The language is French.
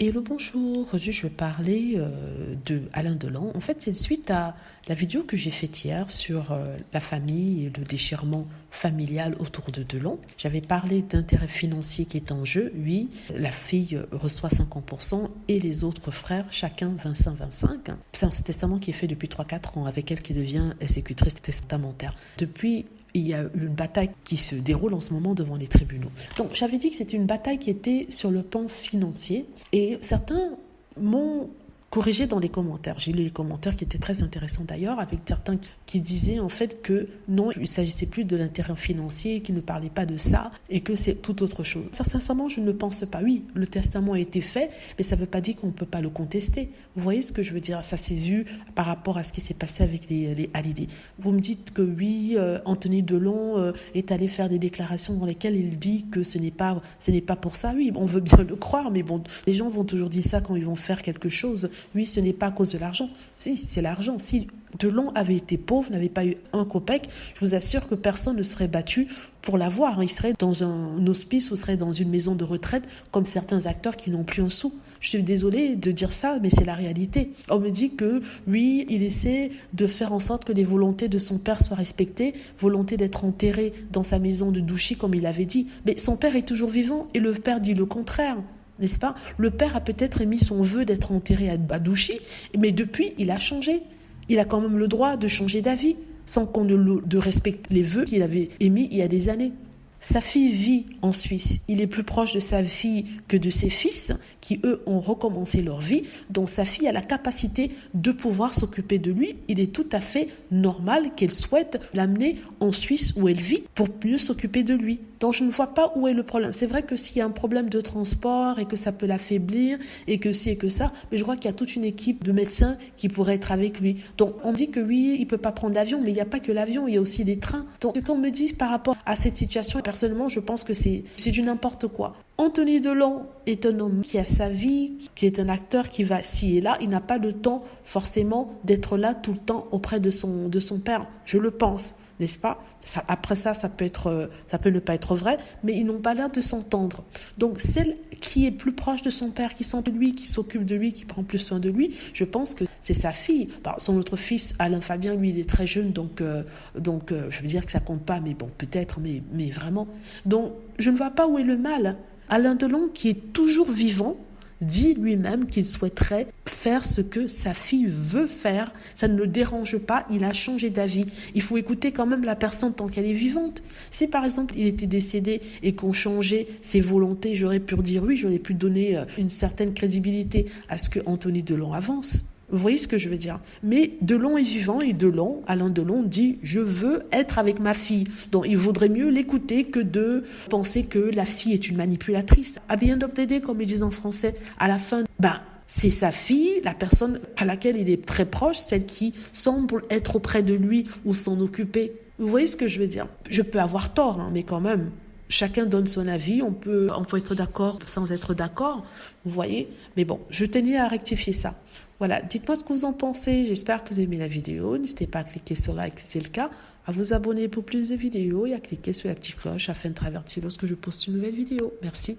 Hello, bonjour. Aujourd'hui, je vais parler de Alain Delon. En fait, c'est suite à la vidéo que j'ai faite hier sur la famille et le déchirement familial autour de Delon. J'avais parlé d'intérêt financier qui est en jeu. Oui, la fille reçoit 50% et les autres frères, chacun 25-25. C'est un testament qui est fait depuis 3-4 ans avec elle qui devient exécutrice testamentaire. Depuis, il y a eu une bataille qui se déroule en ce moment devant les tribunaux. Donc, j'avais dit que c'était une bataille qui était sur le plan financier et certains m'ont corrigé dans les commentaires. J'ai lu les commentaires qui étaient très intéressants d'ailleurs, avec certains qui disaient en fait que non, il ne s'agissait plus de l'intérêt financier, qu'ils ne parlaient pas de ça et que c'est tout autre chose. Sincèrement, je ne pense pas. Oui, le testament a été fait, mais ça ne veut pas dire qu'on ne peut pas le contester. Vous voyez ce que je veux dire? Ça s'est vu par rapport à ce qui s'est passé avec les Hallyday. Vous me dites que oui, Anthony Delon est allé faire des déclarations dans lesquelles il dit que ce n'est pas pour ça. Oui, on veut bien le croire, mais bon, les gens vont toujours dire ça quand ils vont faire quelque chose. Oui, ce n'est pas à cause de l'argent. Si, c'est l'argent. Si Delon avait été pauvre, n'avait pas eu un copec, je vous assure que personne ne serait battu pour l'avoir. Il serait dans un hospice ou serait dans une maison de retraite comme certains acteurs qui n'ont plus un sou. Je suis désolée de dire ça, mais c'est la réalité. On me dit que oui, il essaie de faire en sorte que les volontés de son père soient respectées, volonté d'être enterré dans sa maison de Douchy comme il avait dit. Mais son père est toujours vivant et le père dit le contraire. N'est-ce pas? Le père a peut-être émis son vœu d'être enterré à Douchy, mais depuis, il a changé. Il a quand même le droit de changer d'avis, sans qu'on ne respecte les vœux qu'il avait émis il y a des années. Sa fille vit en Suisse. Il est plus proche de sa fille que de ses fils, qui eux ont recommencé leur vie. Donc sa fille a la capacité de pouvoir s'occuper de lui. Il est tout à fait normal qu'elle souhaite l'amener en Suisse où elle vit pour mieux s'occuper de lui. Donc je ne vois pas où est le problème. C'est vrai que s'il y a un problème de transport et que ça peut l'affaiblir et que ci et que ça, mais je crois qu'il y a toute une équipe de médecins qui pourraient être avec lui. Donc on dit que oui, il peut pas prendre l'avion, mais il n'y a pas que l'avion, il y a aussi des trains. Donc ce qu'on me dit par rapport à cette situation, personnellement, je pense que c'est du n'importe quoi. Anthony Delon est un homme qui a sa vie, qui est un acteur qui va ci et là. Il n'a pas le temps forcément d'être là tout le temps auprès de son père. Je le pense, n'est-ce pas? Après ça peut ne pas être vrai, mais ils n'ont pas l'air de s'entendre. Donc celle qui est plus proche de son père, qui sent de lui, qui s'occupe de lui, qui prend plus soin de lui, je pense que c'est sa fille. Son autre fils, Alain Fabien, lui, il est très jeune, donc je veux dire que ça compte pas, mais bon, peut-être, mais vraiment. Donc je ne vois pas où est le mal. Alain Delon, qui est toujours vivant, dit lui-même qu'il souhaiterait faire ce que sa fille veut faire. Ça ne le dérange pas, il a changé d'avis. Il faut écouter quand même la personne tant qu'elle est vivante. Si par exemple il était décédé et qu'on changeait ses volontés, j'aurais pu dire oui, j'aurais pu donner une certaine crédibilité à ce que Anthony Delon avance. Vous voyez ce que je veux dire? Mais Delon est vivant et Alain Delon dit « je veux être avec ma fille ». Donc il vaudrait mieux l'écouter que de penser que la fille est une manipulatrice. À the end of the day, comme ils disent en français, à la fin, c'est sa fille, la personne à laquelle il est très proche, celle qui semble être auprès de lui ou s'en occuper. Vous voyez ce que je veux dire? Je peux avoir tort, mais quand même. Chacun donne son avis, on peut être d'accord sans être d'accord, vous voyez. Mais bon, je tenais à rectifier ça. Voilà, dites-moi ce que vous en pensez. J'espère que vous aimez la vidéo. N'hésitez pas à cliquer sur like si c'est le cas, à vous abonner pour plus de vidéos et à cliquer sur la petite cloche afin de traverser lorsque je poste une nouvelle vidéo. Merci.